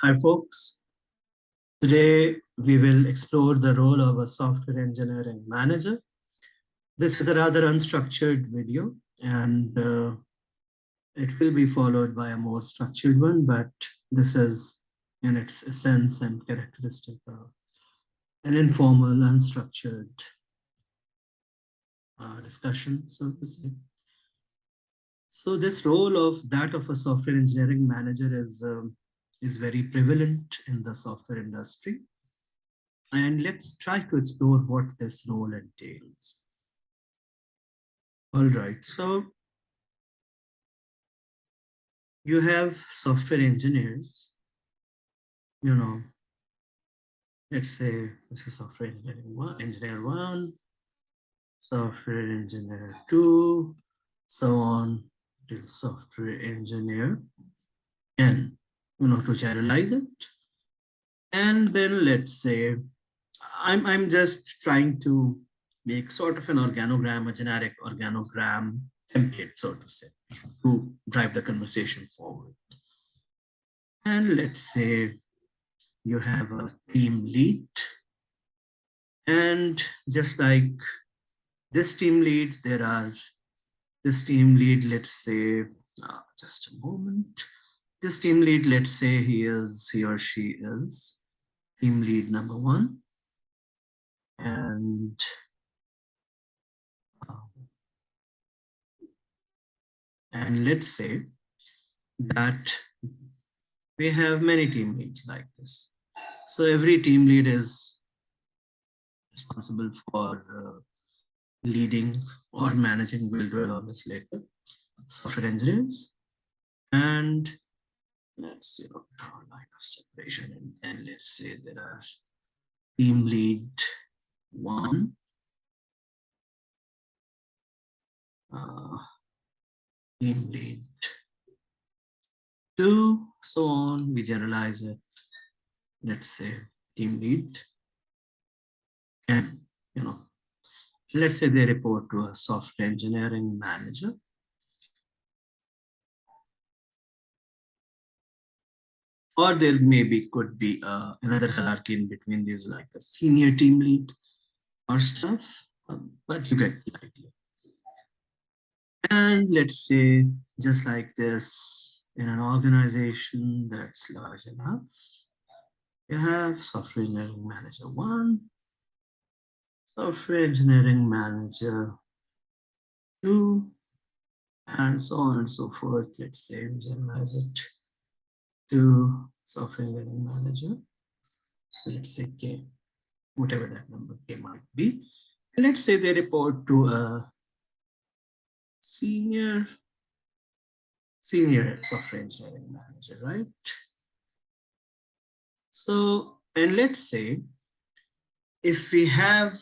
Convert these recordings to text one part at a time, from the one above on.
Hi, folks. Today, we will explore the role of a software engineering manager. This is a rather unstructured video, and it will be followed by a more structured one, but this is in its essence and characteristic an informal, unstructured discussion, so to say. So this role of that of a software engineering manager is very prevalent in the software industry. And let's try to explore what this role entails. All right, so you have software engineers, let's say this is software engineer one, software engineer two, so on to software engineer N, to generalize it. And then let's say I'm just trying to make sort of an organogram, a generic organogram template, so to say, to drive the conversation forward. And let's say you have a team lead. And just like this team lead, this team lead, let's say, just a moment. This team lead, let's say he or she is team lead number one. And let's say that we have many team leads like this. So every team lead is responsible for leading or managing, we'll dwell on this later, software engineers. And let's draw a line of separation, and let's say there are team lead one, team lead two, so on. We generalize it. Let's say team lead, and let's say they report to a software engineering manager. Or there could be another hierarchy in between these, like a senior team lead or stuff, but you get the idea. And let's say, just like this, in an organization that's large enough, you have software engineering manager one, software engineering manager two, and so on and so forth. Let's say we generalize it to software engineering manager. Let's say K, whatever that number K might be. And let's say they report to a senior software engineering manager, right? So, and let's say if we have,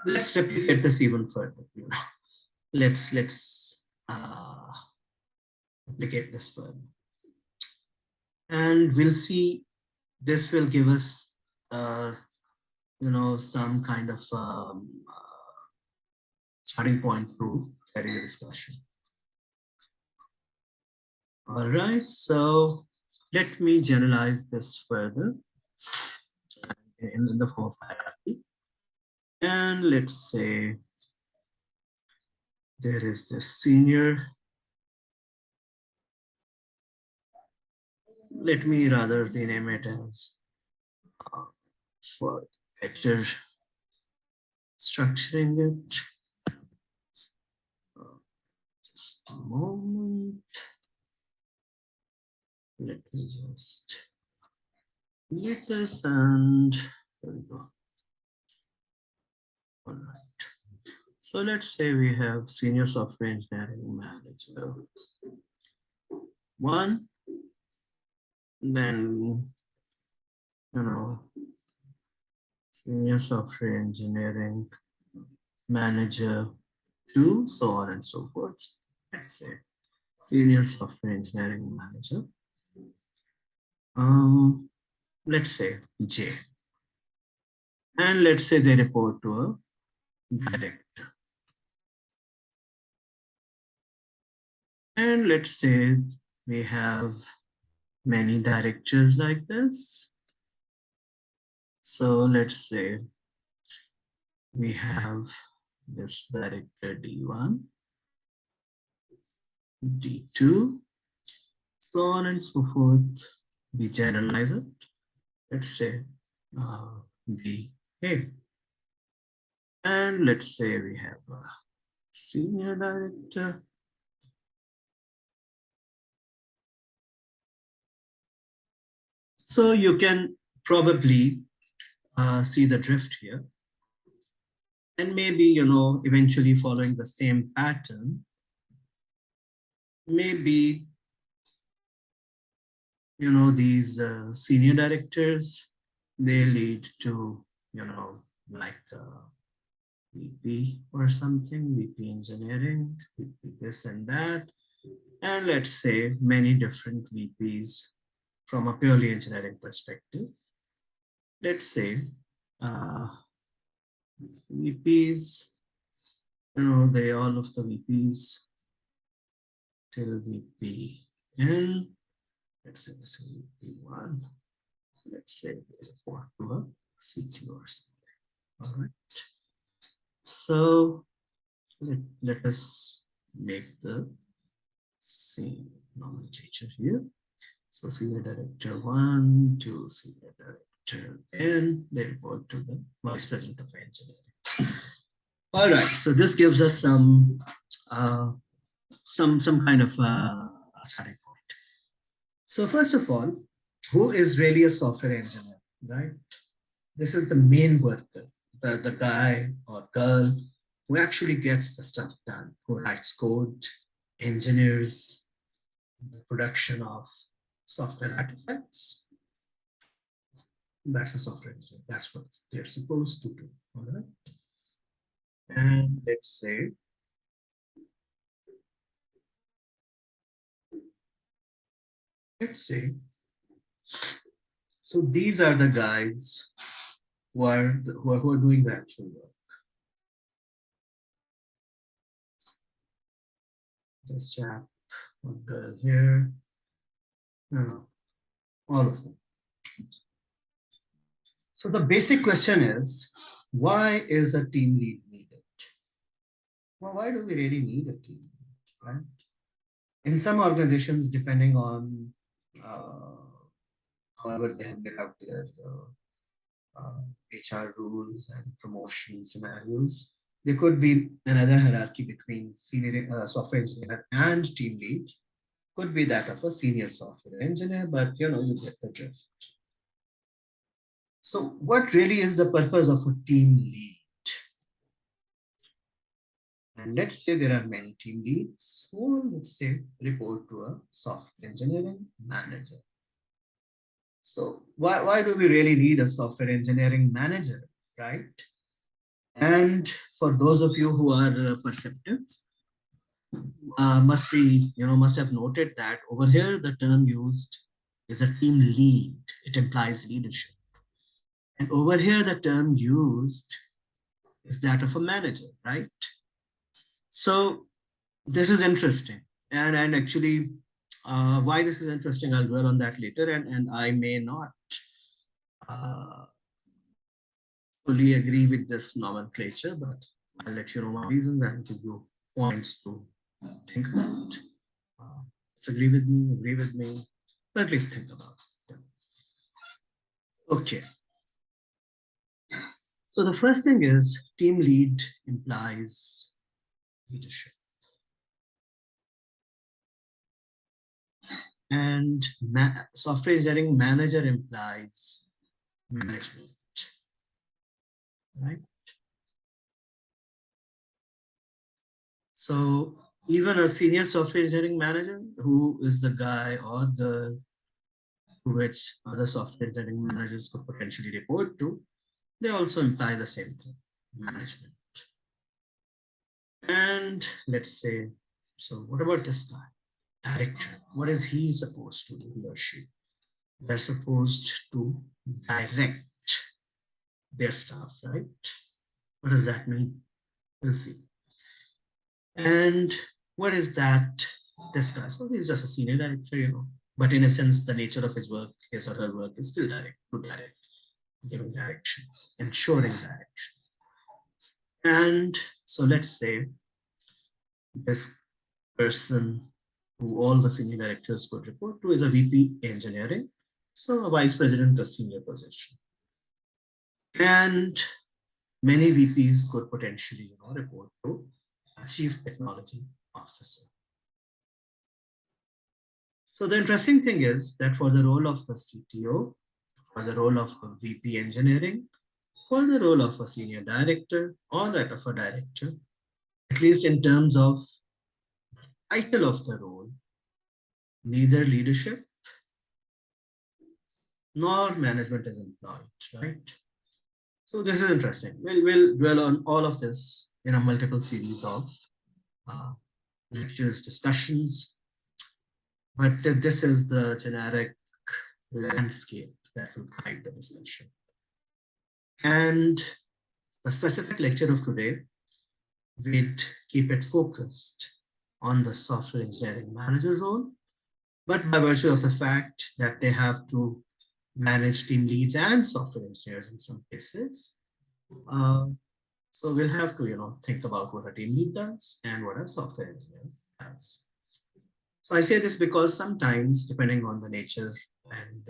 let's replicate this even further. Let's replicate this further, and we'll see. This will give us, some kind of starting point to carry the discussion. All right, so let me generalize this further in the form of hierarchy. And let's say there is this senior. Let me rather rename it as for better structuring it. Just a moment. Let me just delete this, and there we go. All right. So let's say we have senior software engineering manager one, then senior software engineering manager two, so on and so forth. Let's say senior software engineering manager. Let's say J. And let's say they report to a director. And let's say we have many directors like this. So let's say we have this director D1, D2, so on and so forth. We generalize it. Let's say DA. And let's say we have a senior director. So you can probably see the drift here. And maybe, eventually following the same pattern, maybe, these senior directors, they lead to, like VP or something, VP engineering, VP this and that. And let's say many different VPs from a purely engineering perspective. Let's say VPs, they all of the VPs till VP N. Let's say this is VP1. Let's say they report to a CTO or something. All right. So let us make the same nomenclature here. So senior director 1 to senior director N, they report to the vice president of engineering. All right, so this gives us some kind of starting point. So first of all, who is really a software engineer, right? This is the main worker, the guy or girl who actually gets the stuff done, who writes code, engineers, the production of software artifacts. That's a software engineer. That's what they're supposed to do. All right. And let's say, so these are the guys who are doing the actual work. This chap, one girl here, all of them. So the basic question is, why is a team lead needed? Well, why do we really need a team lead, right? In some organizations, depending on however they have their HR rules and promotion scenarios, there could be another hierarchy between senior software engineer and team lead. Could be that of a senior software engineer, but you get the drift. So what really is the purpose of a team lead? And let's say there are many team leads who, let's say, report to a software engineering manager. So why do we really need a software engineering manager, right? And for those of you who are perceptive, must have noted that over here the term used is a team lead. It implies leadership. And over here the term used is that of a manager, right? So this is interesting. And actually, why this is interesting, I'll dwell on that later, and I may not fully agree with this nomenclature, but I'll let you know my reasons and give you points to think about. Disagree with me, agree with me, but at least think about it. Okay. So the first thing is team lead implies leadership. And software engineering manager implies management, right? So even a senior software engineering manager, who is the guy or the to which other software engineering managers could potentially report to, they also imply the same thing, management. And let's say, so what about this guy? Director. What is he supposed to do, he or she? They're supposed to direct their staff, right? What does that mean? We'll see. And what is that? This guy. So he's just a senior director, but in a sense, the nature of his work, his or her work, is still direct, to direct, giving direction, ensuring direction. And so let's say this person who all the senior directors could report to is a VP engineering, so a vice president, a senior position. And many VPs could potentially report to a chief technology officer. So the interesting thing is that for the role of the CTO, for the role of a VP engineering, for the role of a senior director or that of a director, at least in terms of title of the role, neither leadership nor management is employed, right? So this is interesting. We'll dwell on all of this in a multiple series of uh, lectures, discussions, but this is the generic landscape that will guide the discussion. And the specific lecture of today, we'd keep it focused on the software engineering manager role, but by virtue of the fact that they have to manage team leads and software engineers in some cases. So we'll have to, think about what a team lead does and what a software engineer does. So I say this because sometimes, depending on the nature and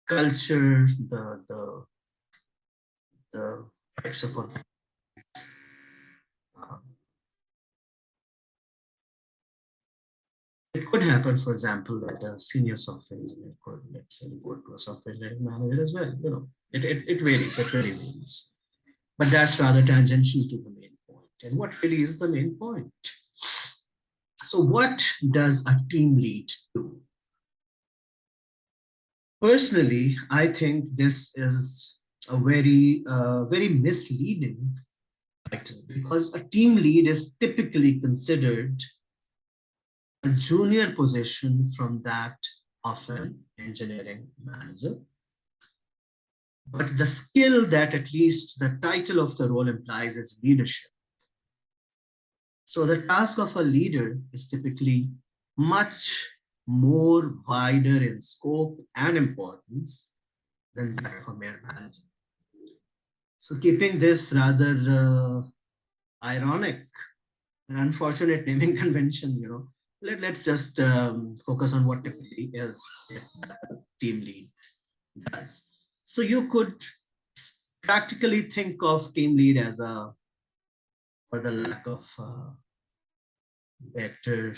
culture, the types of it could happen, for example, that a senior software engineer could, let's say, report to a software engineering manager as well. It varies, it really varies. But that's rather tangential to the main point. And what really is the main point? So what does a team lead do? Personally, I think this is a very misleading title because a team lead is typically considered a junior position from that of an engineering manager. But the skill that at least the title of the role implies is leadership. So the task of a leader is typically much more wider in scope and importance than that of a mere manager. So keeping this rather ironic and unfortunate naming convention, let's just focus on what typically is team lead does. So you could practically think of team lead as a, for the lack of better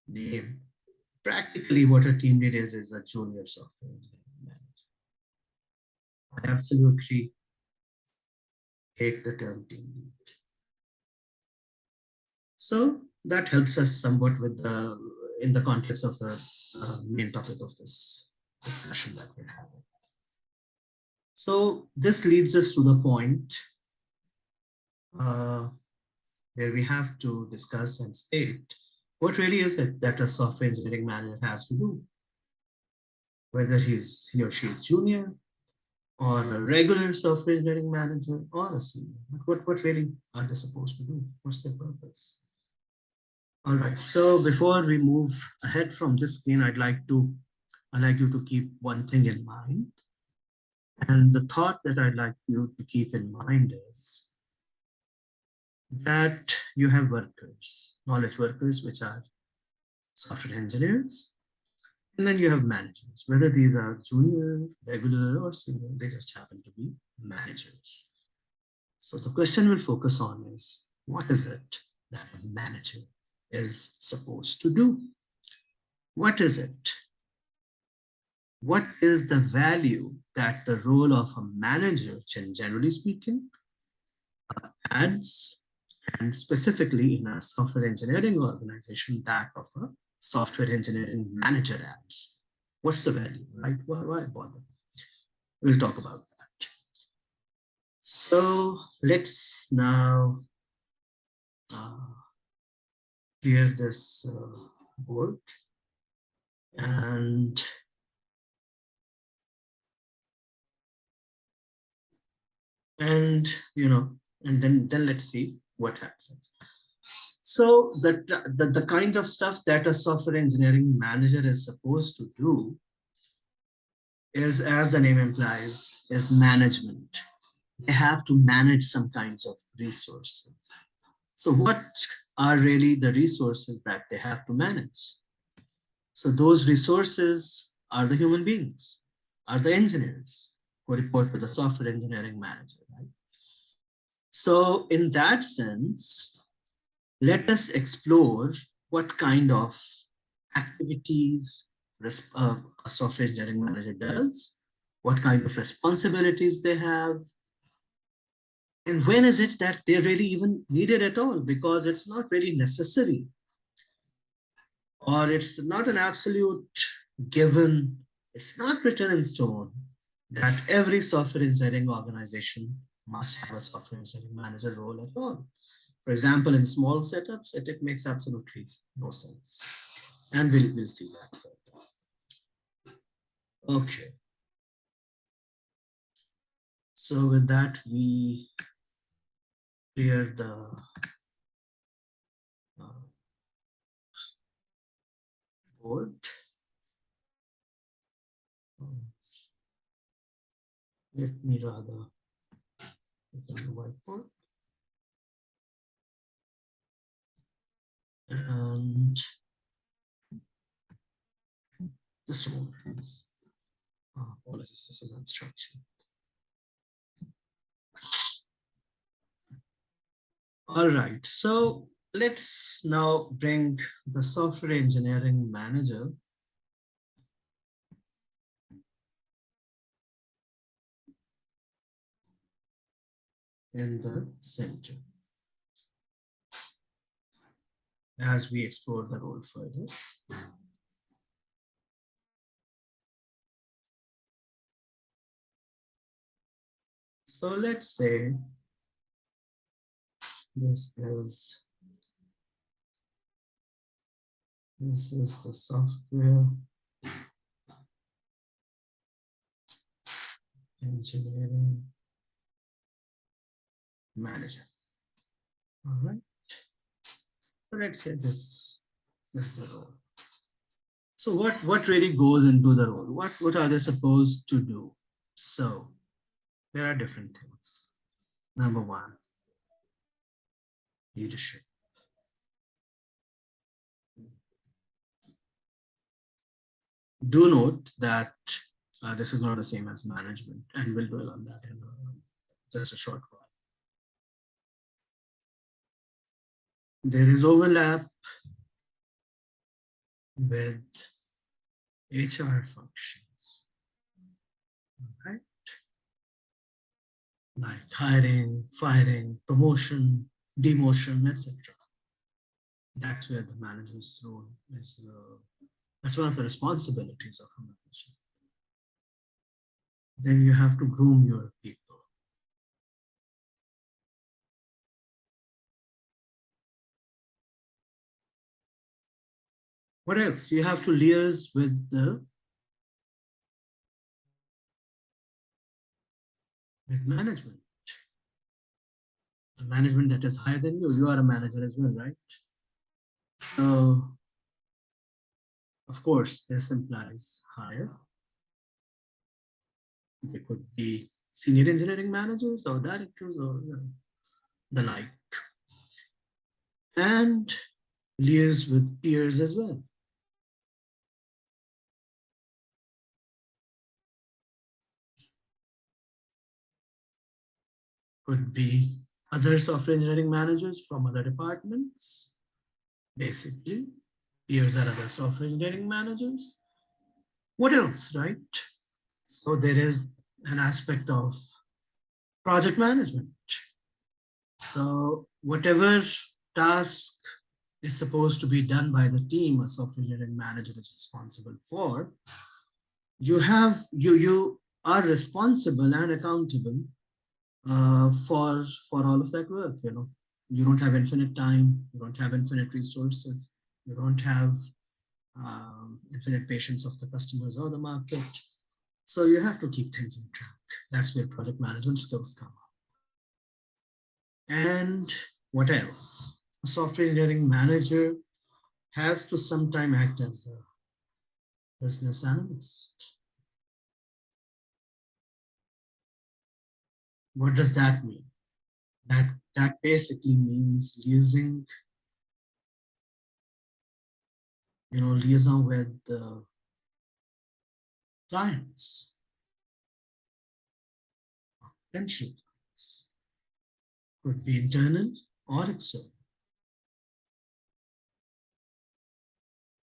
name, practically what a team lead is a junior software engineering manager. I absolutely hate the term team lead. So that helps us somewhat with in the context of the main topic of this discussion that we're having. So this leads us to the point where we have to discuss and state what really is it that a software engineering manager has to do, whether he or she is junior or a regular software engineering manager or a senior. What really are they supposed to do? What's their purpose? All right, so before we move ahead from this screen, I'd like you to keep one thing in mind. And the thought that I'd like you to keep in mind is that you have workers, knowledge workers, which are software engineers, and then you have managers, whether these are junior, regular, or senior, they just happen to be managers. So the question we'll focus on is, what is it that a manager is supposed to do? What is it? What is the value that the role of a manager, generally speaking, adds, and specifically in a software engineering organization, that of a software engineering manager adds? What's the value, right? Why bother? We'll talk about that. So let's now clear this board and and then let's see what happens. So the kind of stuff that a software engineering manager is supposed to do is, as the name implies, is management. They have to manage some kinds of resources. So what are really the resources that they have to manage? So those resources are the human beings, are the engineers who report to the software engineering manager, right? So in that sense, let us explore what kind of activities a software engineering manager does, what kind of responsibilities they have, and when is it that they're really even needed at all, because it's not really necessary, or it's not an absolute given, it's not written in stone that every software engineering organization must have a software engineering manager role at all. For example, in small setups, it makes absolutely no sense. And we'll see that further. Okay. So with that, we clear the uh, board. Let me rather open the whiteboard. And just a moment, please. Apologies, this is unstructured. All right, so let's now bring the software engineering manager in the center as we explore the role further. So let's say this is the software engineering manager. All right. So let's say this is the role. So what really goes into the role? What are they supposed to do? So there are different things. Number one, leadership. Do note that this is not the same as management, and we'll dwell on that in just a short while. There is overlap with HR functions, right? Like hiring, firing, promotion, demotion, etc. That's where the manager's role is. That's one of the responsibilities of a manager. Then you have to groom your people. What else? You have to liaise with management. The management that is higher than you. You are a manager as well, right? So, of course, this implies higher. They could be senior engineering managers or directors or the like. And liaise with peers as well. Could be other software engineering managers from other departments. Basically, peers are other software engineering managers. What else, right? So there is an aspect of project management. So whatever task is supposed to be done by the team a software engineering manager is responsible for, you are responsible and accountable for all of that work. You don't have infinite time, you don't have infinite resources, you don't have infinite patience of the customers or the market. So you have to keep things on track. That's where project management skills come up. And what else? A software engineering manager has to sometime act as a business analyst. What does that mean? That basically means using, liaison with the clients, potential clients, could be internal or external,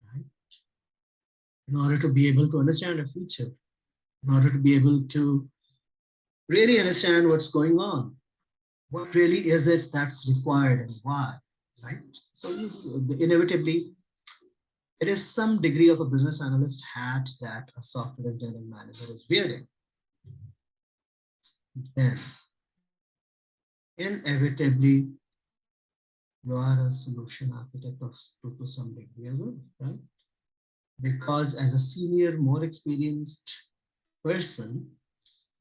right? In order to be able to understand a feature, in order to be able to really understand what's going on, what really is it that's required and why, right? So inevitably, it is some degree of a business analyst hat that a software engineering manager is wearing. Then, inevitably, you are a solution architect to some degree as well, right? Because as a senior, more experienced person,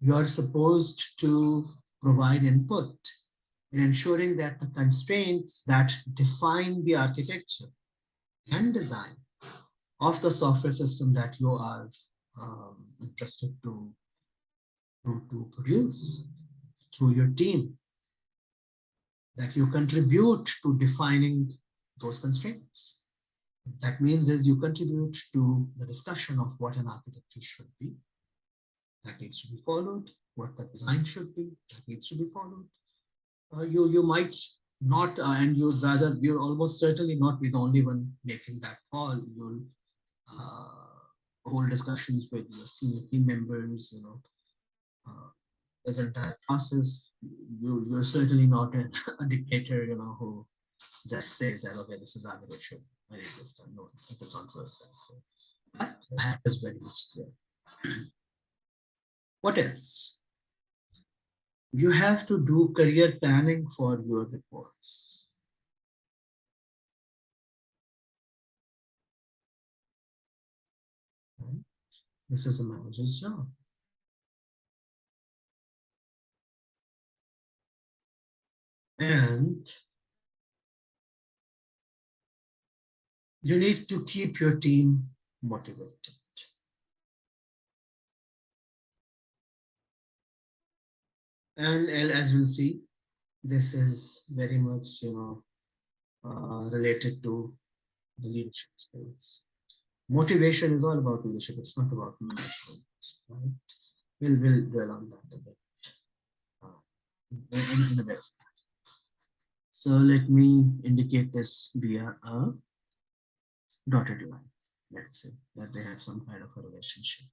you are supposed to provide input in ensuring that the constraints that define the architecture and design of the software system that you are interested to produce through your team, that you contribute to defining those constraints. What that means is you contribute to the discussion of what an architecture should be, that needs to be followed, what the design should be, that needs to be followed. You might not, and you'll almost certainly not be the only one making that call. You'll hold discussions with your senior team members, uh, this entire process. You're certainly not a dictator, who just says that, okay, this is architecture, I need this done. No, it does not work that way. But that is very much there. What else? You have to do career planning for your reports. Right? This is a manager's job. And you need to keep your team motivated. And as we'll see, this is very much, related to the leadership skills. Motivation is all about leadership. It's not about management, right? We'll dwell on that a bit in a bit. So let me indicate this via a dotted line. Let's say that they have some kind of a relationship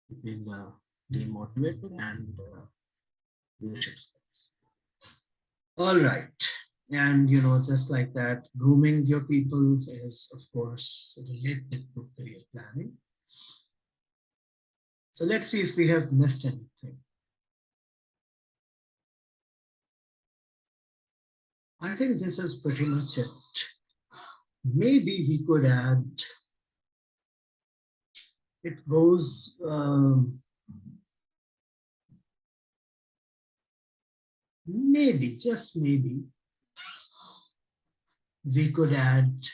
between the team motivated and leadership skills. All right. And just like that, grooming your people is, of course, related to career planning. So let's see if we have missed anything. I think this is pretty much it. Maybe we could add, it goes, maybe, just maybe, we could add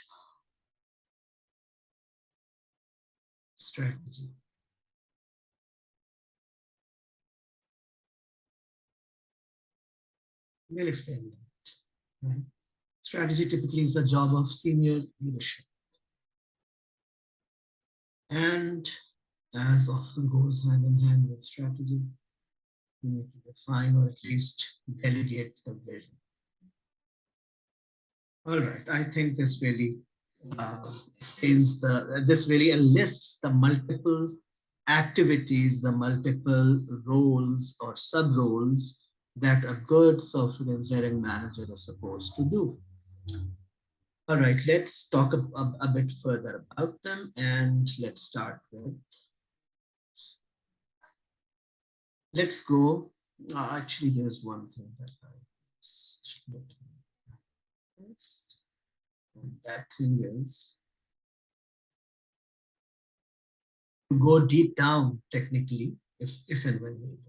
strategy. We'll explain that. Right? Strategy typically is a job of senior leadership. And as often goes hand in hand with strategy, you need to define or at least delegate the vision. All right, I think this really this really enlists the multiple activities, the multiple roles or sub roles that a good software engineering manager is supposed to do. All right, let's talk a bit further about them, and let's start with, let's go. Actually, there's one thing that I missed. And that thing is to go deep down technically, if and when needed.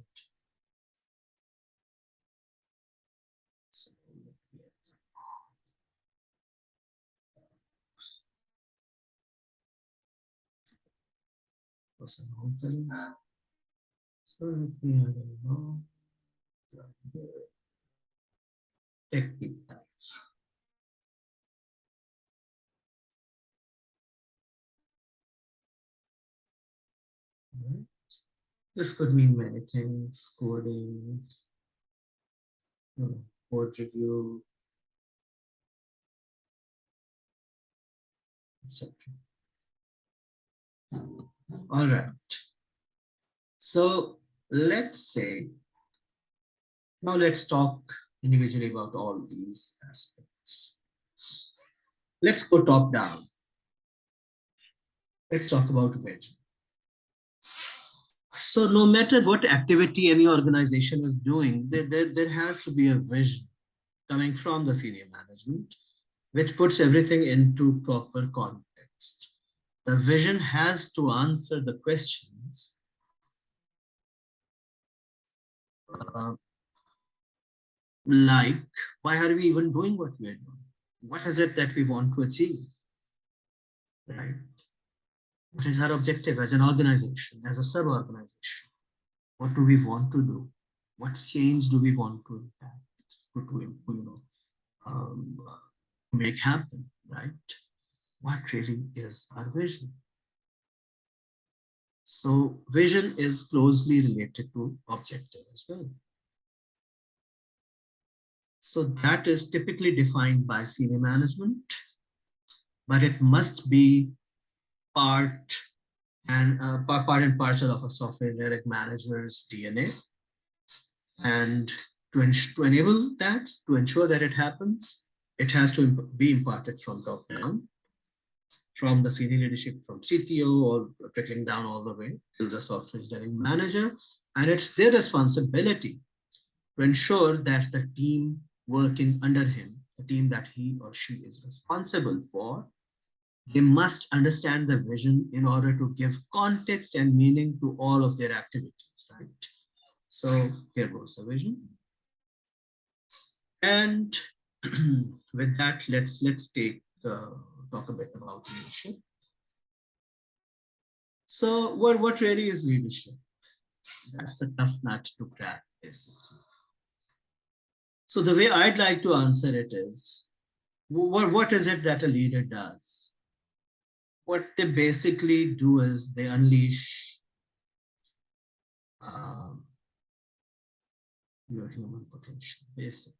So, So let me, I don't know, technique types. Right? This could mean many things, coding, code review, etc. All right. So let's say, now let's talk individually about all these aspects. Let's go top down. Let's talk about vision. So no matter what activity any organization is doing, there has to be a vision coming from the senior management, which puts everything into proper context. The vision has to answer the questions uh, like, why are we even doing what we're doing? What is it that we want to achieve? Right? What is our objective as an organization, as a sub-organization? What do we want to do? What change do we want to impact, um, make happen, right? What really is our vision? So vision is closely related to objective as well. So that is typically defined by senior management, but it must be part part and parcel of a software engineering manager's DNA. And to enable that, to ensure that it happens, it has to be imparted from top down, from the senior leadership, from CTO, or trickling down all the way to the software engineering manager. And it's their responsibility to ensure that the team working under him, the team that he or she is responsible for, they must understand the vision in order to give context and meaning to all of their activities, right? So here goes the vision. And with that, let's talk a bit about leadership. So what really is leadership? That's a tough nut to crack, basically. So the way I'd like to answer it is, what is it that a leader does? What they basically do is they unleash um, your human potential, basically.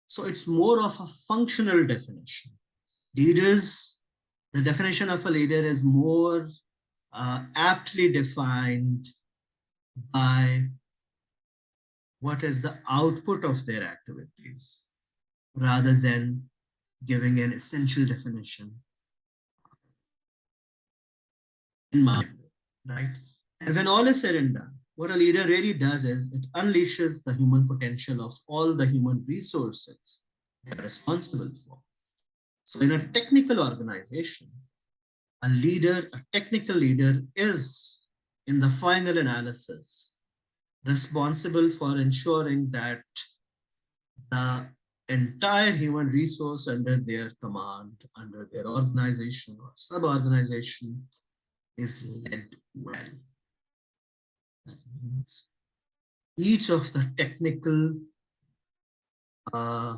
So it's more of a functional definition. Leaders, the definition of a leader is more aptly defined by what is the output of their activities rather than giving an essential definition, in my view, right? And when all is said and done, what a leader really does is it unleashes the human potential of all the human resources they are responsible for. So in a technical organization, a technical leader is, in the final analysis, responsible for ensuring that the entire human resource under their command, under their organization or sub-organization is led well. That means each of the technical uh,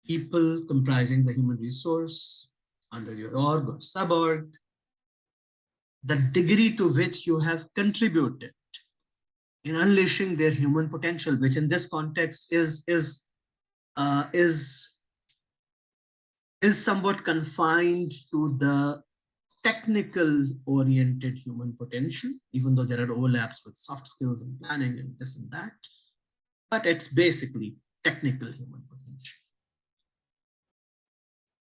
people comprising the human resource under your org or sub-org, the degree to which you have contributed in unleashing their human potential, which in this context uh, is is somewhat confined to the technical oriented human potential, even though there are overlaps with soft skills and planning and this and that, but it's basically technical human potential.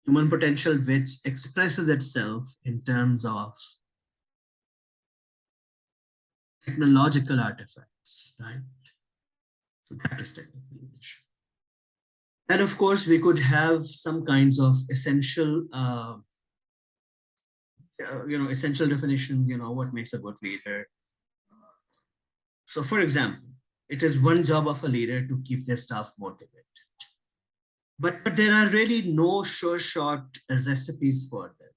Human potential which expresses itself in terms of technological artifacts, right? So that is technical leadership. And of course, we could have some kinds of essential, essential definitions, what makes a good leader. So for example, it is one job of a leader to keep their staff motivated. but there are really no sure shot recipes for them.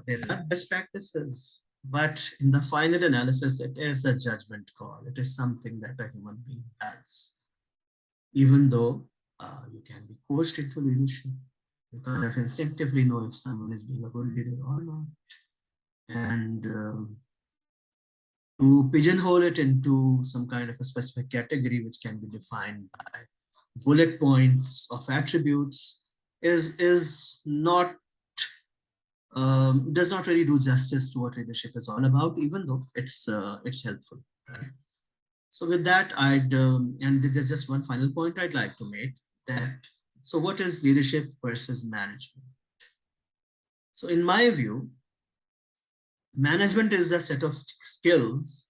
There are best practices, but in the final analysis, it is a judgment call. It is something that a human being does. Even though you can be coached into leadership, you kind of instinctively know if someone is being a good leader or not. And to pigeonhole it into some kind of a specific category, which can be defined by bullet points of attributes, is not does not really do justice to what leadership is all about, even though it's helpful, right? So with that, and there's just one final point I'd like to make that. So what is leadership versus management? So in my view, management is a set of skills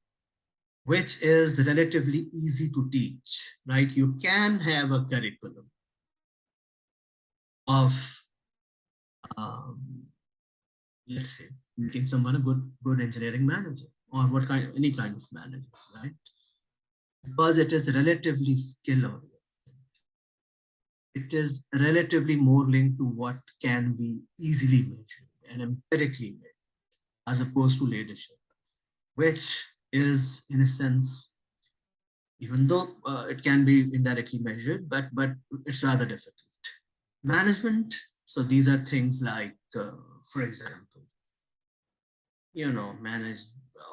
which is relatively easy to teach, right? You can have a curriculum of, um, let's say, making someone a good engineering manager or what kind, any kind of manager, right? Because it is relatively skill oriented. It is relatively more linked to what can be easily measured and empirically measured, as opposed to leadership, which is, in a sense, even though it can be indirectly measured, but it's rather difficult. Management, so these are things like, for example, manage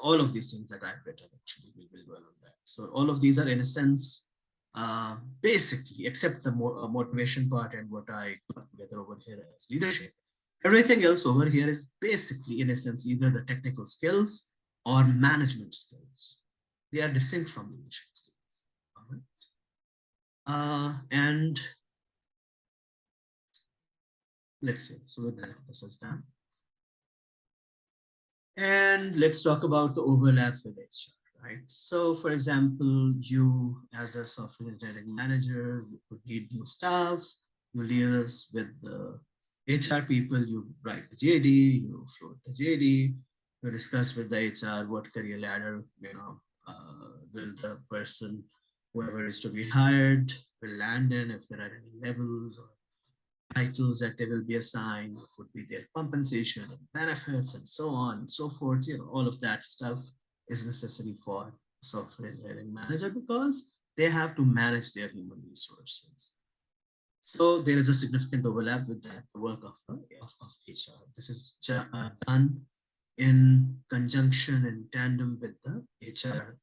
all of these things that I've written. Actually, we will dwell on that. So all of these are, in a sense, basically, except the motivation part and what I put together over here as leadership. Everything else over here is basically, in a sense, either the technical skills or management skills. They are distinct from leadership skills. All right? And let's see. So with that, this is done. And let's talk about the overlap with HR, right? So for example, you as a software engineering manager, you could lead new staff, you liaise with the HR people, you write the JD, you float the JD, you discuss with the HR what career ladder, will the person, whoever is to be hired, will land in, if there are any levels or titles that they will be assigned, what would be their compensation and benefits, and so on and so forth. All of that stuff is necessary for software engineering manager because they have to manage their human resources. So there is a significant overlap with that work of HR. This is done in conjunction and tandem with the HR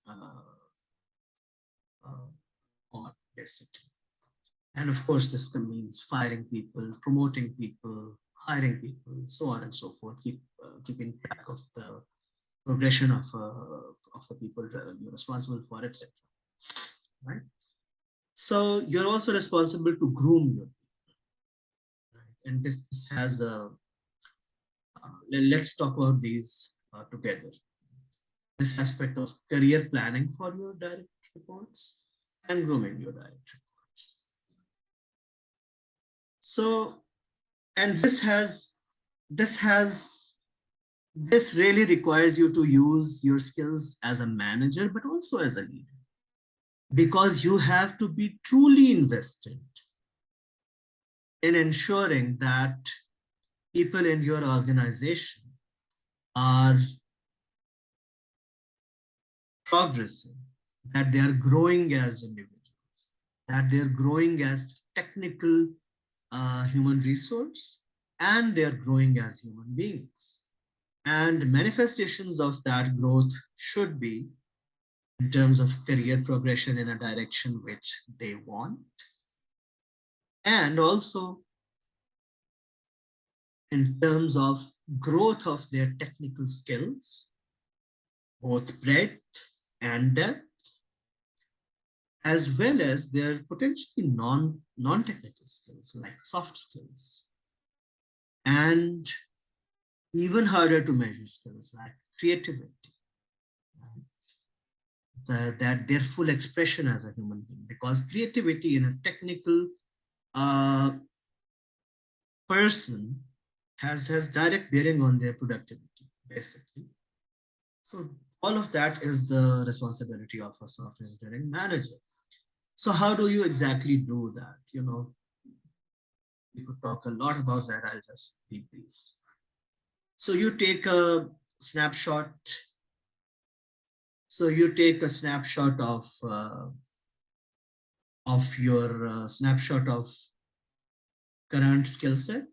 basically. And of course, this means firing people, promoting people, hiring people, and so on and so forth. Keeping track of the progression of the people you're responsible for, etc. Right. So you're also responsible to groom your people, right? And this has a. Let's talk about these together. This aspect of career planning for your direct reports and grooming your direct reports. So, and this has this really requires you to use your skills as a manager, but also as a leader, because you have to be truly invested in ensuring that people in your organization are progressing, that they are growing as individuals, that they're growing as technical human resource, and they're growing as human beings. And manifestations of that growth should be in terms of career progression in a direction which they want, and also in terms of growth of their technical skills, both breadth and depth, as well as their potentially non-technical skills like soft skills, and even harder to measure skills like creativity, that their full expression as a human being, because creativity in a technical uh, person has direct bearing on their productivity, basically. So all of that is the responsibility of a software engineering manager. So how do you exactly do that? We could talk a lot about that. I'll just be brief. So you take a snapshot. So you take a snapshot of your snapshot of current skill set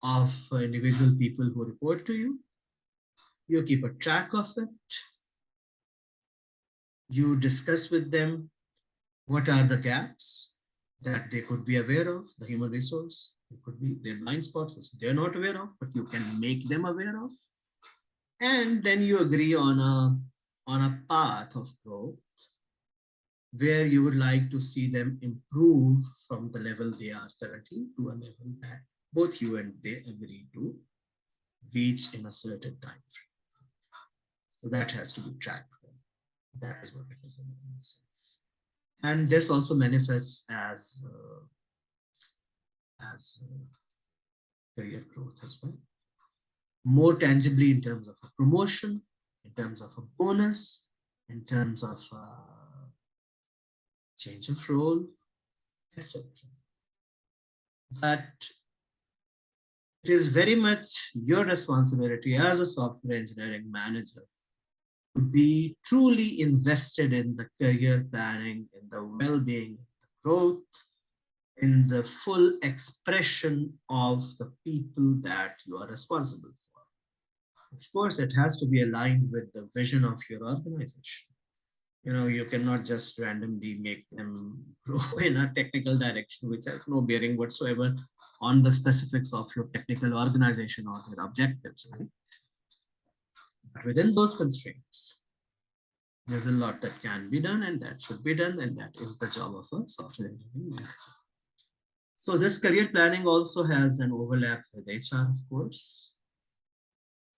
of individual people who report to you. You keep a track of it. You discuss with them what are the gaps that they could be aware of, the human resource. It could be their blind spots, which they're not aware of, but you can make them aware of. And then you agree on a path of growth where you would like to see them improve from the level they are currently to a level that both you and they agree to reach in a certain time frame. So that has to be tracked. That is what it is in a sense. And this also manifests as career growth as well. More tangibly in terms of a promotion, in terms of a bonus, in terms of change of role, etc. But it is very much your responsibility as a software engineering manager to be truly invested in the career planning, in the well-being, the growth, in the full expression of the people that you are responsible for. Of course, it has to be aligned with the vision of your organization. You cannot just randomly make them grow in a technical direction which has no bearing whatsoever on the specifics of your technical organization or their objectives, right? But within those constraints, there's a lot that can be done and that should be done, and that is the job of a software engineering manager. So this career planning also has an overlap with HR, of course.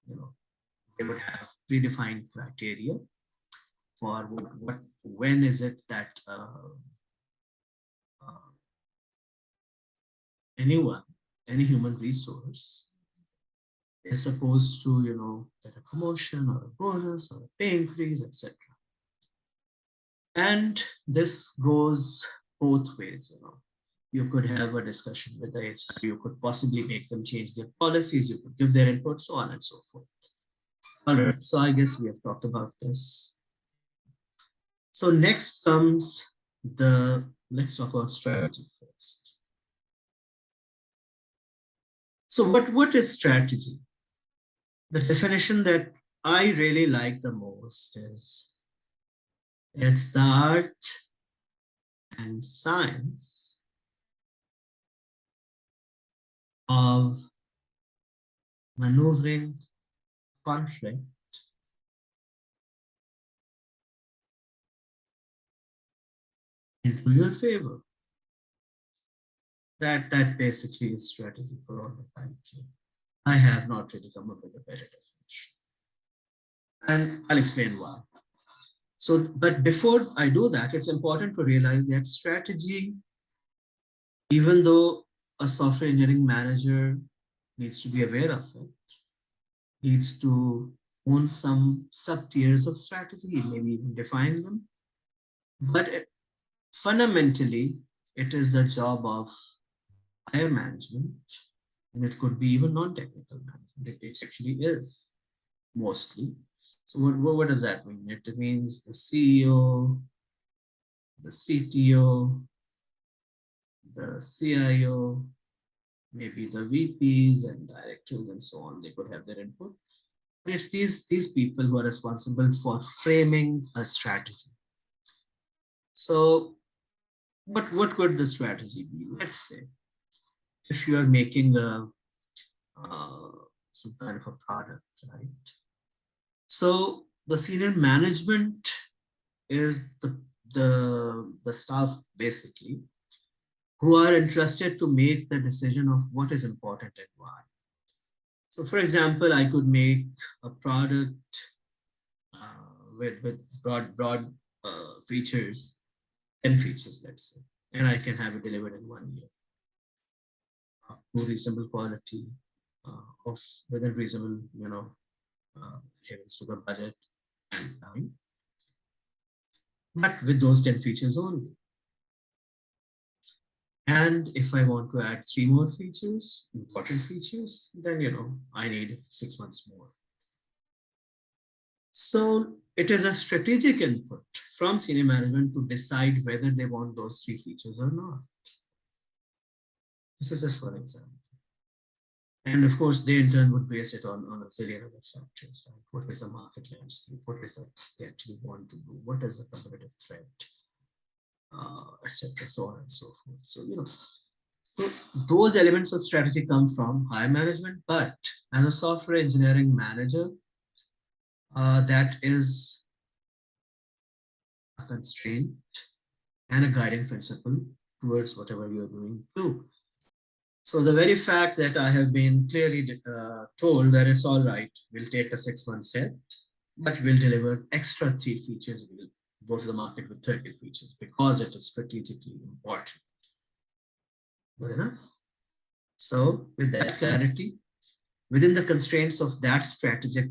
They would have predefined criteria for when is it that anyone, any human resource is supposed to, get a promotion or a bonus or a pay increase, etc. And this goes both ways. You could have a discussion with the HR, you could possibly make them change their policies, you could give their input, so on and so forth. All right, so I guess we have talked about this. So next comes let's talk about strategy first. So what is strategy? The definition that I really like the most is it's the art and science of maneuvering conflict into your favor. That basically is strategy for all the time. I have not really come up with a better definition. And I'll explain why. So, but before I do that, it's important to realize that strategy, even though a software engineering manager needs to be aware of it, needs to own some sub tiers of strategy, maybe even define them. But fundamentally, it is the job of higher management, and it could be even non-technical management. It actually is mostly. So what does that mean? It means the CEO, the CTO, the CIO, maybe the VPs and directors and so on. They could have their input. But it's these people who are responsible for framing a strategy. So, but what could the strategy be? Let's say if you are making some kind of a product, right? So the senior management is the staff basically who are interested to make the decision of what is important and why. So for example, I could make a product with broad features, 10 features, let's say, and I can have it delivered in 1 year. To reasonable quality, of within reasonable, adherence to the budget and time, but with those 10 features only. And if I want to add 3 more features, important features, then I need 6 months more. So it is a strategic input from senior management to decide whether they want those 3 features or not. This is just one example. And of course, they in turn would base it on a zillion other factors, right? What is the market landscape? What is that they actually want to do? What is the competitive threat? Etc. So on and so forth. So, so those elements of strategy come from higher management, but as a software engineering manager, that is a constraint and a guiding principle towards whatever you're doing too. So the very fact that I have been clearly told that it's all right, we'll take a 6 month set, but we'll deliver extra 3 features. We'll go to the market with 30 features because it is strategically important. Good enough? So with that clarity, within the constraints of that strategic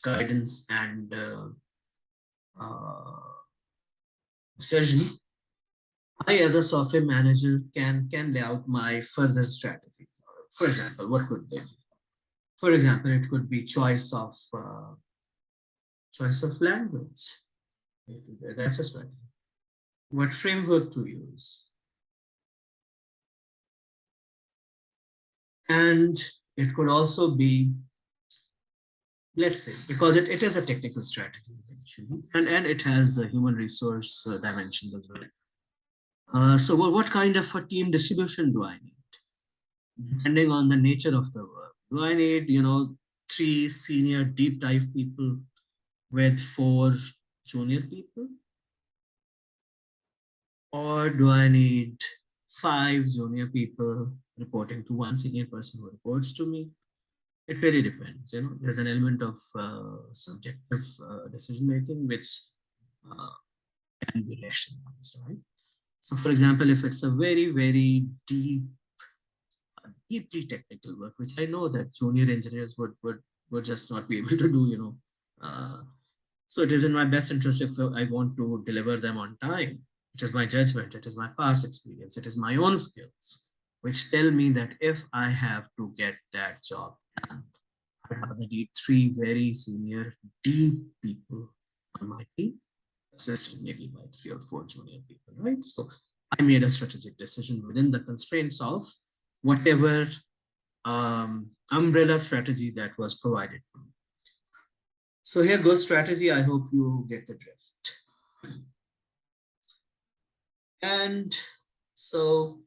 guidance and decision, I, as a software manager, can lay out my further strategies. For example, what could they be? For example, it could be choice of language. That's a strategy. What framework to use, and it could also be, let's say, because it is a technical strategy eventually, and it has human resource dimensions as well. So what kind of a team distribution do I need? Depending on the nature of the work. Do I need, 3 senior deep dive people with 4 junior people? Or do I need 5 junior people reporting to 1 senior person who reports to me? It really depends. There's an element of subjective decision making which uh, can be rationalized, right? So, for example, if it's a very, very deeply technical work, which I know that junior engineers would just not be able to do. So it is in my best interest if I want to deliver them on time. It is my judgment, it is my past experience, it is my own skills, which tell me that if I have to get that job done, I rather need 3 very senior, deep people on my team, assisted maybe by 3 or 4 junior people, right? So I made a strategic decision within the constraints of whatever umbrella strategy that was provided to me. So here goes strategy. I hope you get the drift. And so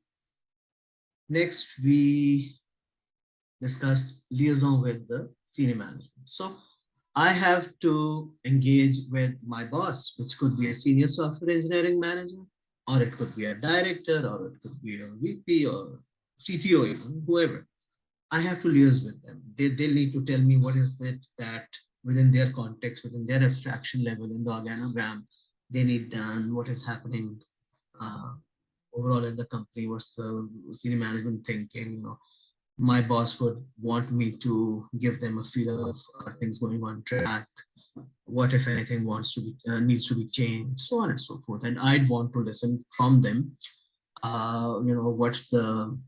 next we discussed liaison with the senior management. So I have to engage with my boss, which could be a senior software engineering manager, or it could be a director, or it could be a VP or CTO, even whoever. I have to liaise with them. They'll need to tell me what is it that within their context, within their abstraction level in the organogram, they need done, what is happening uh, overall in the company, what's the senior management thinking. My boss would want me to give them a feel of things going on track, what if anything wants to be needs to be changed, so on and so forth. And I'd want to listen from them. What's the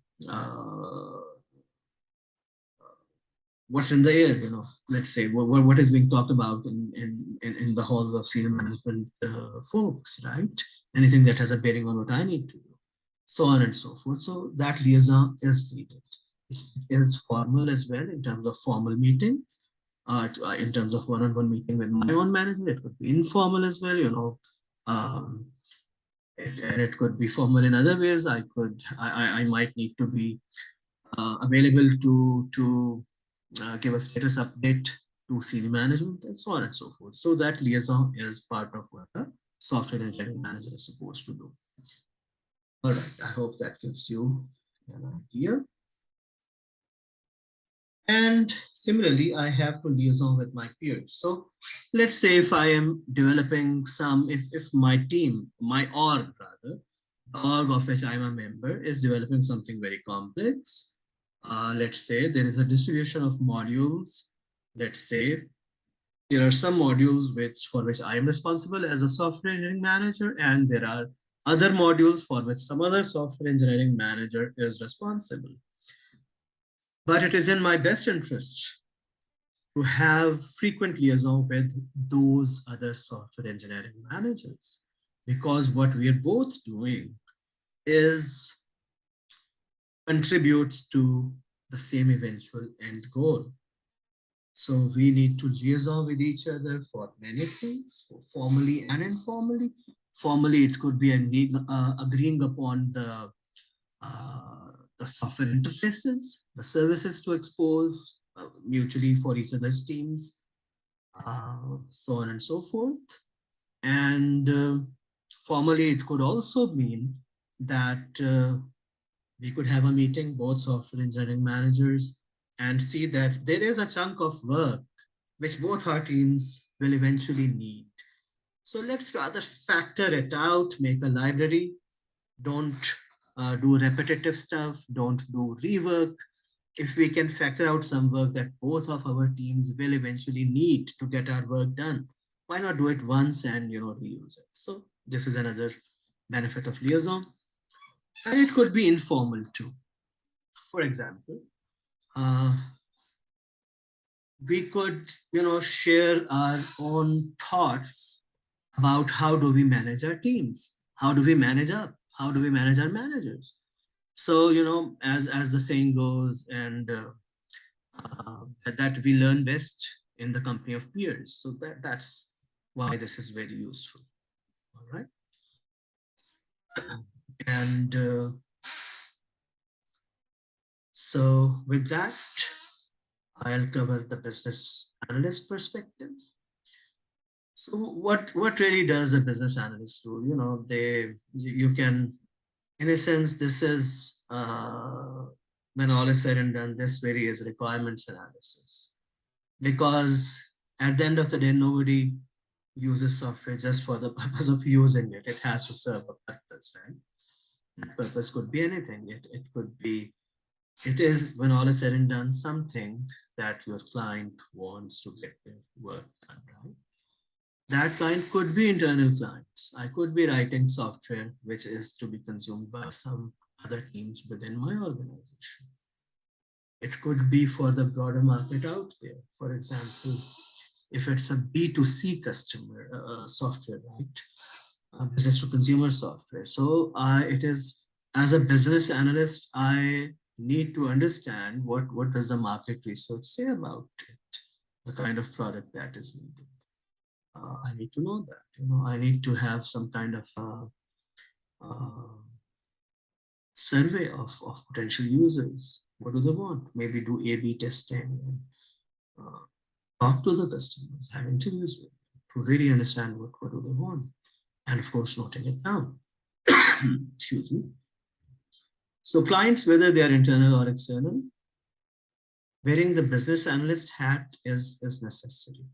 what's in the air, let's say what is being talked about in the halls of senior management folks, right? Anything that has a bearing on what I need to do, so on and so forth. So that liaison is needed. It is formal as well in terms of formal meetings. In terms of one-on-one meeting with my own manager, it could be informal as well. Um, and it could be formal in other ways. I might need to be available to give a status update to senior management and so on and so forth. So that liaison is part of what a software engineering manager is supposed to do. All right, I hope that gives you an idea. And similarly, I have to liaison with my peers. So let's say if I am developing if my team, my org rather, the org of which I'm a member is developing something very complex. Let's say there is a distribution of modules. Let's say there are some modules for which I am responsible as a software engineering manager, and there are other modules for which some other software engineering manager is responsible. But it is in my best interest to have frequent liaison with those other software engineering managers, because what we are both doing is contributes to the same eventual end goal. So we need to liaison with each other for many things, formally and informally. Formally, it could be agreeing upon the software interfaces, the services to expose mutually for each other's teams, so on and so forth. And formally, it could also mean that we could have a meeting, both software engineering managers, and see that there is a chunk of work which both our teams will eventually need. So let's rather factor it out, make a library, don't do repetitive stuff, don't do rework. If we can factor out some work that both of our teams will eventually need to get our work done, why not do it once and reuse it? So this is another benefit of liaison. And it could be informal too. For example, uh, we could share our own thoughts about how do we manage our teams, how do we manage up, how do we manage our managers. So as the saying goes, and that we learn best in the company of peers. So that's why this is very useful. All right. And so with that, I'll cover the business analyst perspective. So what really does a business analyst do? You can, in a sense, this is when all is said and done, this really is requirements analysis. Because at the end of the day, nobody uses software just for the purpose of using it. It has to serve a purpose, right? That purpose could be anything. It could be, it is, when all is said and done, something that your client wants to get their work done, right? That client could be internal clients. I could be writing software which is to be consumed by some other teams within my organization. It could be for the broader market out there. For example, if it's a B2C customer software, right? Business to consumer software. So it is, as a business analyst, I need to understand what does the market research say about it, the kind of product that is needed. I need to know that. I need to have some kind of survey of potential users. What do they want? Maybe do A/B testing and talk to the customers, have interviews with them to really understand what do they want, and of course, noting it down. Excuse me. So clients, whether they are internal or external, wearing the business analyst hat is necessary.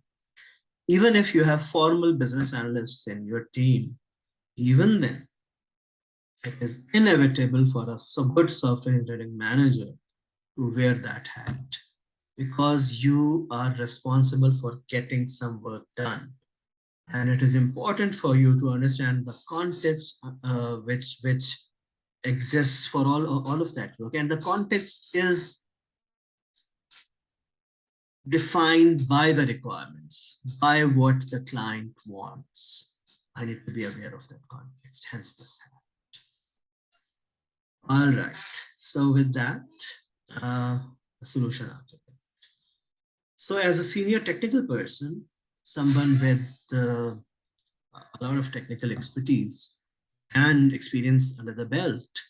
Even if you have formal business analysts in your team, even then, it is inevitable for a good software engineering manager to wear that hat, because you are responsible for getting some work done. And it is important for you to understand the context which exists for all of that work. And the context is defined by the requirements, by what the client wants. I need to be aware of that context, hence this. All right. So with that, the solution architect. So as a senior technical person, someone with a lot of technical expertise and experience under the belt,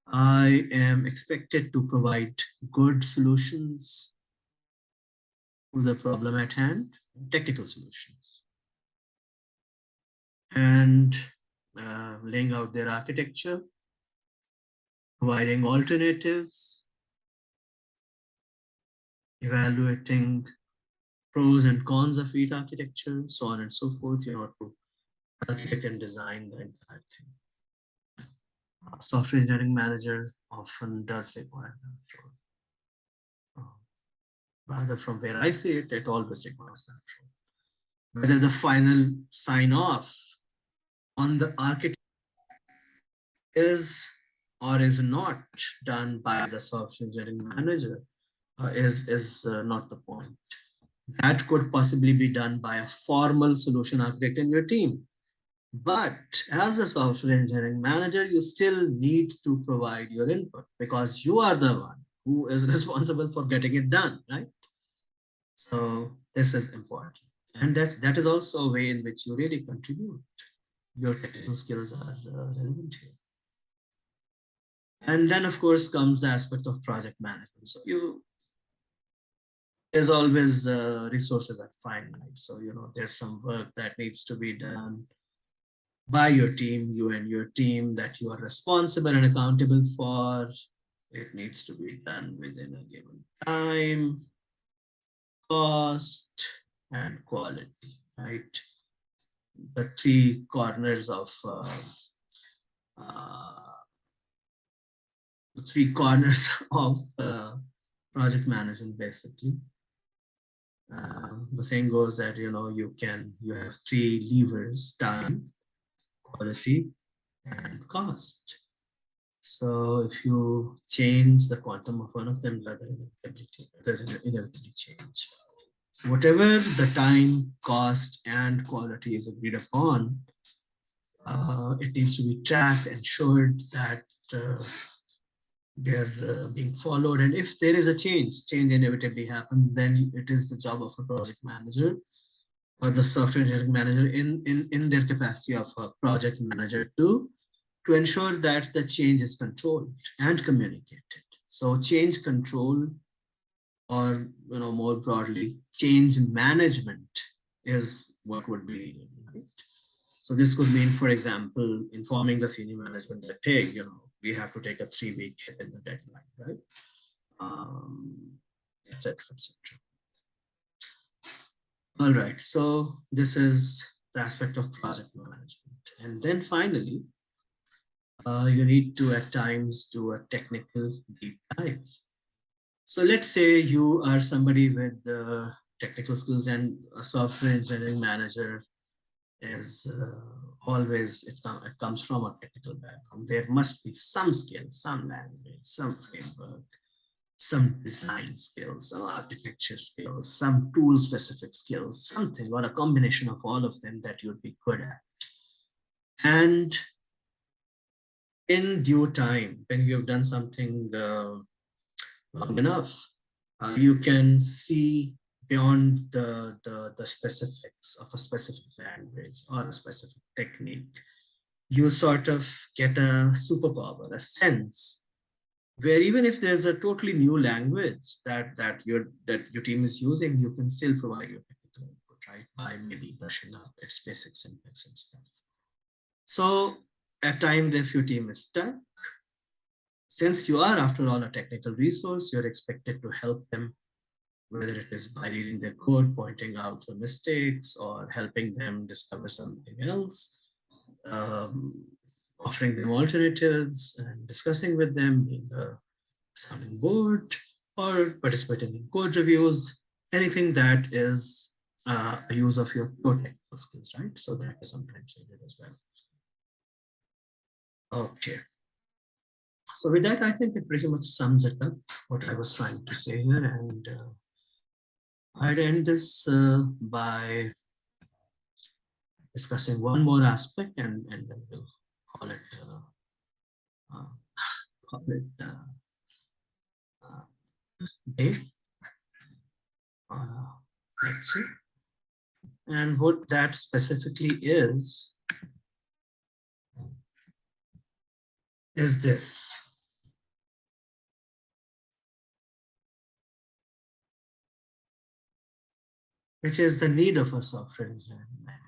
I am expected to provide good solutions to the problem at hand, technical solutions, and laying out their architecture, providing alternatives, evaluating pros and cons of each architecture, so on and so forth, to architect and design the entire thing. Software engineering manager often does require that role. Rather, from where I see it, it always requires that role. Whether the final sign off on the architecture is or is not done by the software engineering manager is not the point. That could possibly be done by a formal solution architect in your team. But as a software engineering manager, you still need to provide your input because you are the one who is responsible for getting it done, right? So this is important. And that is also a way in which you really contribute. Your technical skills are relevant here. And then of course comes the aspect of project management. So there's always resources are finite. So there's some work that needs to be done by your team, you and your team, that you are responsible and accountable for. It needs to be done within a given time, cost, and quality, right? The three corners of uh, the three corners of project management, basically. The saying goes that you have three levers: time, quality, and cost. So if you change the quantum of one of them, there's an inevitability change. So whatever the time, cost, and quality is agreed upon, it needs to be tracked, ensured that uh, they're being followed. And if there is a change inevitably happens, then it is the job of a project manager or the software engineering manager in their capacity of a project manager to ensure that the change is controlled and communicated. So change control, or more broadly, change management is what would be needed, right? So this could mean, for example, informing the senior management that, hey, we have to take a 3-week hit in the deadline, right? Etc. Etc. All right. So this is the aspect of project management, and then finally, you need to at times do a technical deep dive. So let's say you are somebody with technical skills, and a software engineering manager is always, it comes from a technical background. There must be some skill, some language, some framework, some design skills, some architecture skills, some tool specific skills, something, or a combination of all of them that you'd be good at. And in due time, when you've done something long enough, you can see beyond the specifics of a specific language or a specific technique. You sort of get a superpower, a sense, where even if there's a totally new language that your team is using, you can still provide your technical input, right? By maybe brushing up its basic syntax and stuff. So at times, if your team is stuck, since you are, after all, a technical resource, you're expected to help them, whether it is by reading their code, pointing out the mistakes, or helping them discover something else, um, offering them alternatives and discussing with them, being a sounding board, or participating in code reviews, anything that is a use of your technical skills, right? So that is sometimes needed as well. Okay. So with that, I think it pretty much sums it up, what I was trying to say here. And I'd end this by discussing one more aspect, and then we'll call it uh, call it day lecture. And what that specifically is this, which is the need of a software engineering manager.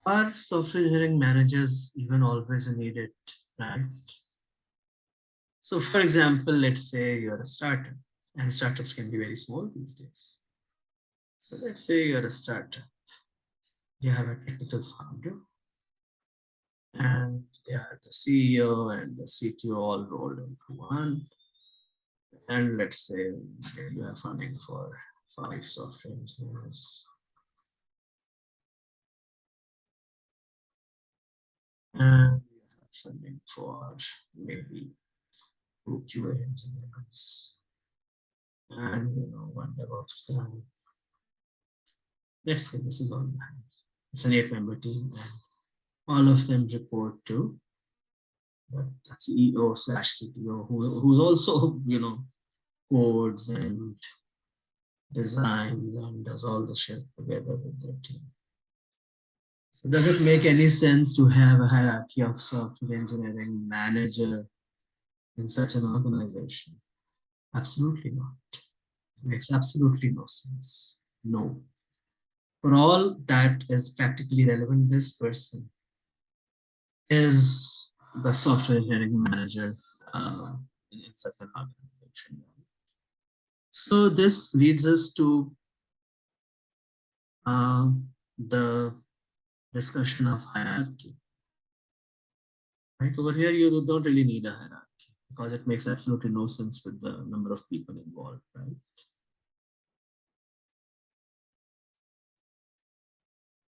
Are software engineering managers even always needed, right? So for example, let's say you're a startup, and startups can be very small these days. So let's say you're a startup. You have a technical founder, and they are the CEO and the CTO all rolled into one. And let's say you have funding for 5 software engineers. And we have funding for maybe two QA engineers and one DevOps guy. Let's say this is all we have. It's an 8-member team, and all of them report to the CEO slash CTO, who also codes and designs and does all the shit together with their team. So does it make any sense to have a hierarchy of software engineering manager in such an organization? Absolutely not. It makes absolutely no sense. No. For all that is practically relevant, this person is the software engineering manager in such an organization. So this leads us to uh, the discussion of hierarchy. Right over here, you don't really need a hierarchy because it makes absolutely no sense with the number of people involved, right?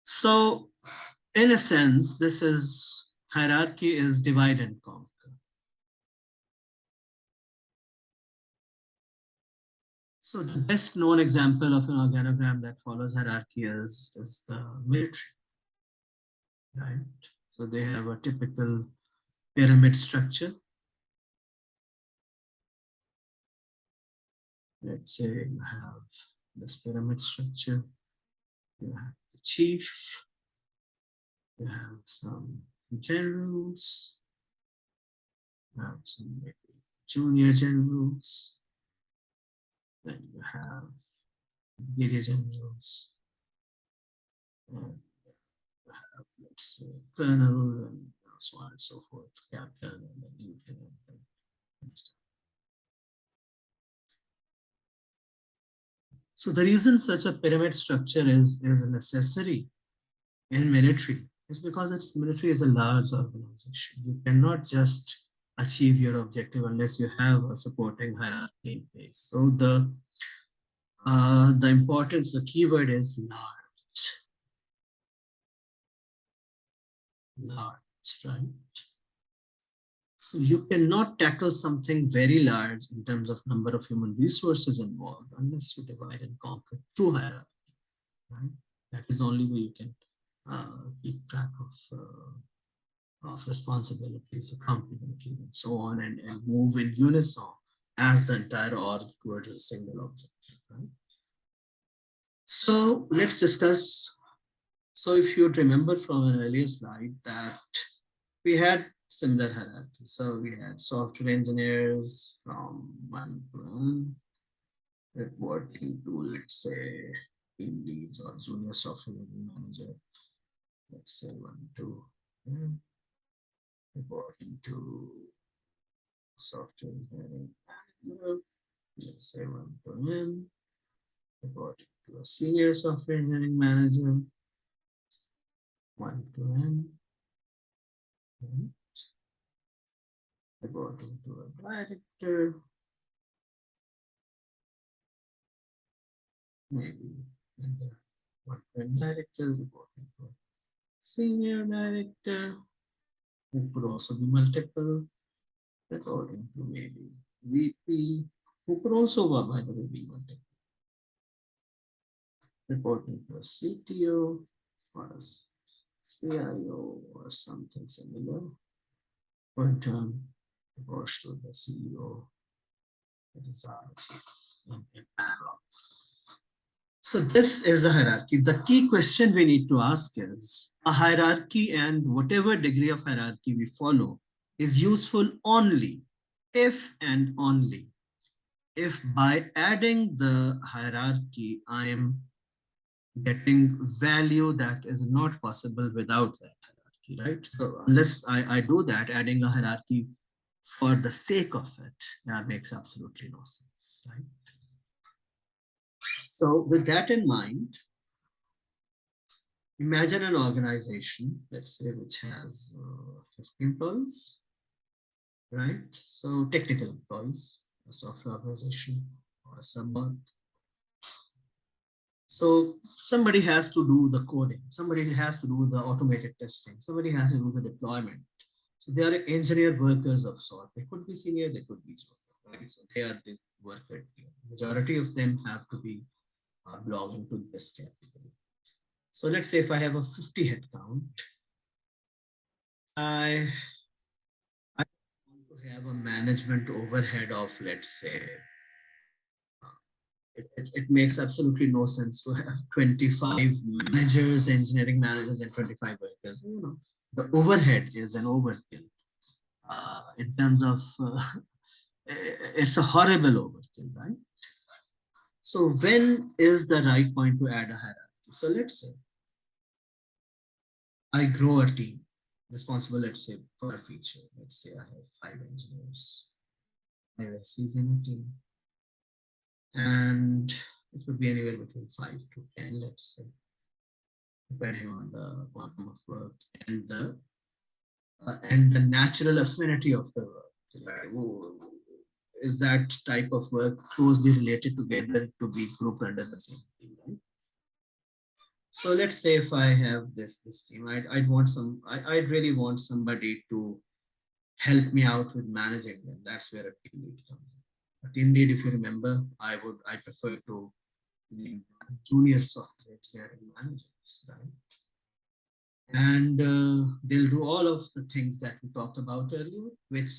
So, in a sense, this is hierarchy is divide and conquer. So the best known example of an organogram that follows hierarchy is the military, right? So they have a typical pyramid structure. Let's say you have this pyramid structure, you have the chief, you have some generals, you have some maybe junior generals, then you have brigadier generals, and you have, let's say, colonel, and so on and so forth, captain, and then lieutenant, and stuff. So the reason such a pyramid structure is necessary in military is because its military is a large organization. You cannot just achieve your objective unless you have a supporting hierarchy in place. So the importance, the keyword is large, right? So you cannot tackle something very large in terms of number of human resources involved unless you divide and conquer through hierarchy, right? That is the only way you can keep track of responsibilities, accountabilities, and so on, and move in unison as the entire org towards a single objective. Right? So let's discuss. So if you'd remember from an earlier slide that we had similar hierarchy. So we had software engineers from one to one reporting to, let's say, team leads or junior software manager. Let's say one to reporting to software engineering manager. Let's say one to him reporting to a senior software engineering manager. One to him. Reporting to a director, maybe, and then one to a director reporting to a senior director. It could also be multiple, reporting to maybe VP, who could also, by the way, be multiple, reporting to a CTO or a CIO or something similar. For in turn, reports to the CEO, that is our chief in So this is a hierarchy. The key question we need to ask is, a hierarchy and whatever degree of hierarchy we follow is useful only if and only if by adding the hierarchy, I am getting value that is not possible without that hierarchy, right? So unless I do that, adding a hierarchy for the sake of it, that makes absolutely no sense, right? So with that in mind, imagine an organization, let's say, which has 50 employees, right? So technical employees, a software organization or a sub So somebody has to do the coding, somebody has to do the automated testing, somebody has to do the deployment. So they are engineer workers of sort. They could be senior, they could be junior, right? So they are this worker. Majority of them have to be belonging to this category. So let's say if I have a 50 head count, I, I want to have a management overhead of, let's say, it makes absolutely no sense to have 25 managers, engineering managers, and 25 workers. You know, the overhead is an overkill in terms of, it's a horrible overkill, right? So when is the right point to add a hierarchy? So let's say I grow a team responsible, let's say, for a feature. Let's say I have 5 engineers, 5 SEs in a team, and it would be anywhere between 5 to 10, let's say, depending on the quantum of work and the natural affinity of the work. Right? Is that type of work closely related together to be grouped under the same team, right? So let's say if I have this team, I'd want I'd really want somebody to help me out with managing them. That's where a team lead comes in. A team lead, if you remember, I prefer to name junior software engineering managers, right? And they'll do all of the things that we talked about earlier, which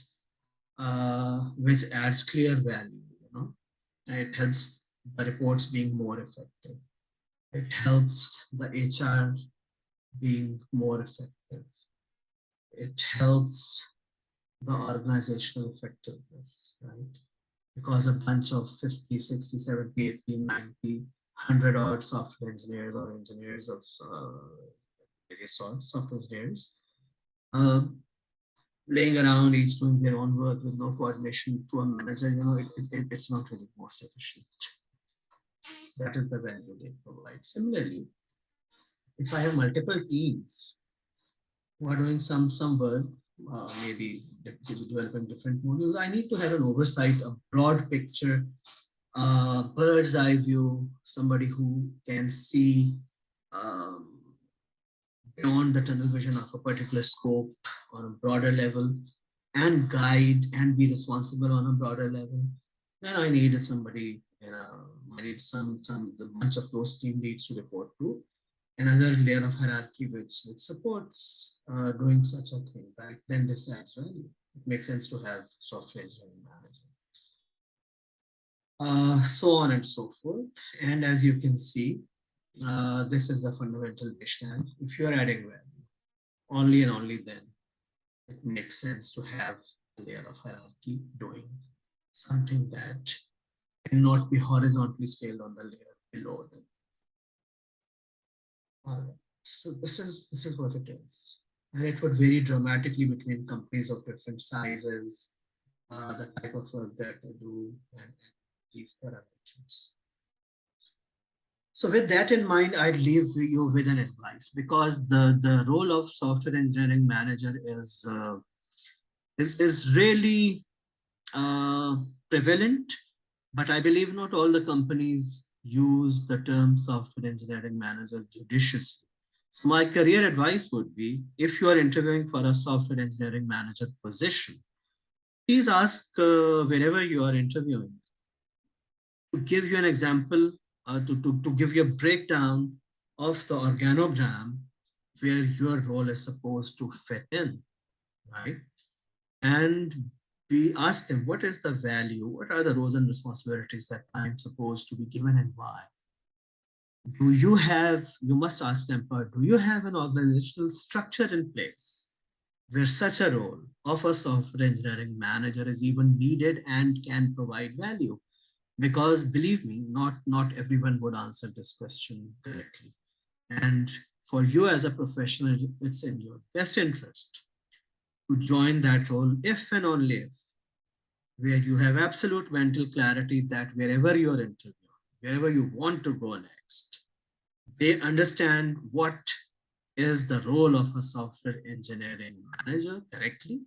adds clear value. You know, it helps the reports being more effective. It helps the HR being more effective. It helps the organizational effectiveness, right? Because a bunch of 50, 60, 70, 80, 90, 100 odd software engineers or engineers of various sorts, software engineers, uh, laying around, each doing their own work with no coordination to a manager, you know, it's not really most efficient. That is the value they provide. Similarly, if I have multiple teams who are doing some work, maybe developing different modules, I need to have an oversight, a broad picture, bird's eye view, somebody who can see um, beyond the tunnel vision of a particular scope on a broader level and guide and be responsible on a broader level. Then I need somebody, you know, I need some the bunch of those team leads to report to. Another layer of hierarchy which supports doing such a thing, right? Then this adds value. It makes sense to have software engineering manager. So on and so forth. And as you can see, this is the fundamental baseline. If you're adding value, only and only then it makes sense to have a layer of hierarchy doing something that cannot be horizontally scaled on the layer below them. All right. So this is what it is. And it would vary dramatically between companies of different sizes, the type of work that they do, and these parameters. So with that in mind, I'd leave you with an advice because the role of software engineering manager is really prevalent, but I believe not all the companies use the term software engineering manager judiciously. So my career advice would be, if you are interviewing for a software engineering manager position, please ask wherever you are interviewing to give you an example, to give you a breakdown of the organogram where your role is supposed to fit in, right? And we ask them, what is the value? What are the roles and responsibilities that I'm supposed to be given and why? Do you have, you must ask them, do you have an organizational structure in place where such a role of a software engineering manager is even needed and can provide value? Because believe me, not everyone would answer this question correctly. And for you as a professional, it's in your best interest to join that role if and only if, where you have absolute mental clarity that wherever you're interviewing, wherever you want to go next, they understand what is the role of a software engineering manager correctly.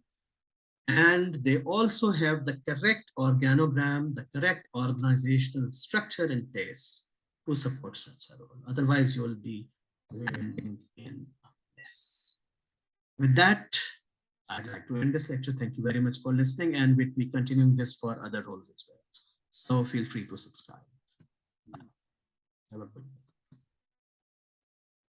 And they also have the correct organogram, the correct organizational structure in place to support such a role. Otherwise, you will be landing in a mess. With that, I'd like to end this lecture. Thank you very much for listening, and we'll be continuing this for other roles as well. So feel free to subscribe. Have a good day.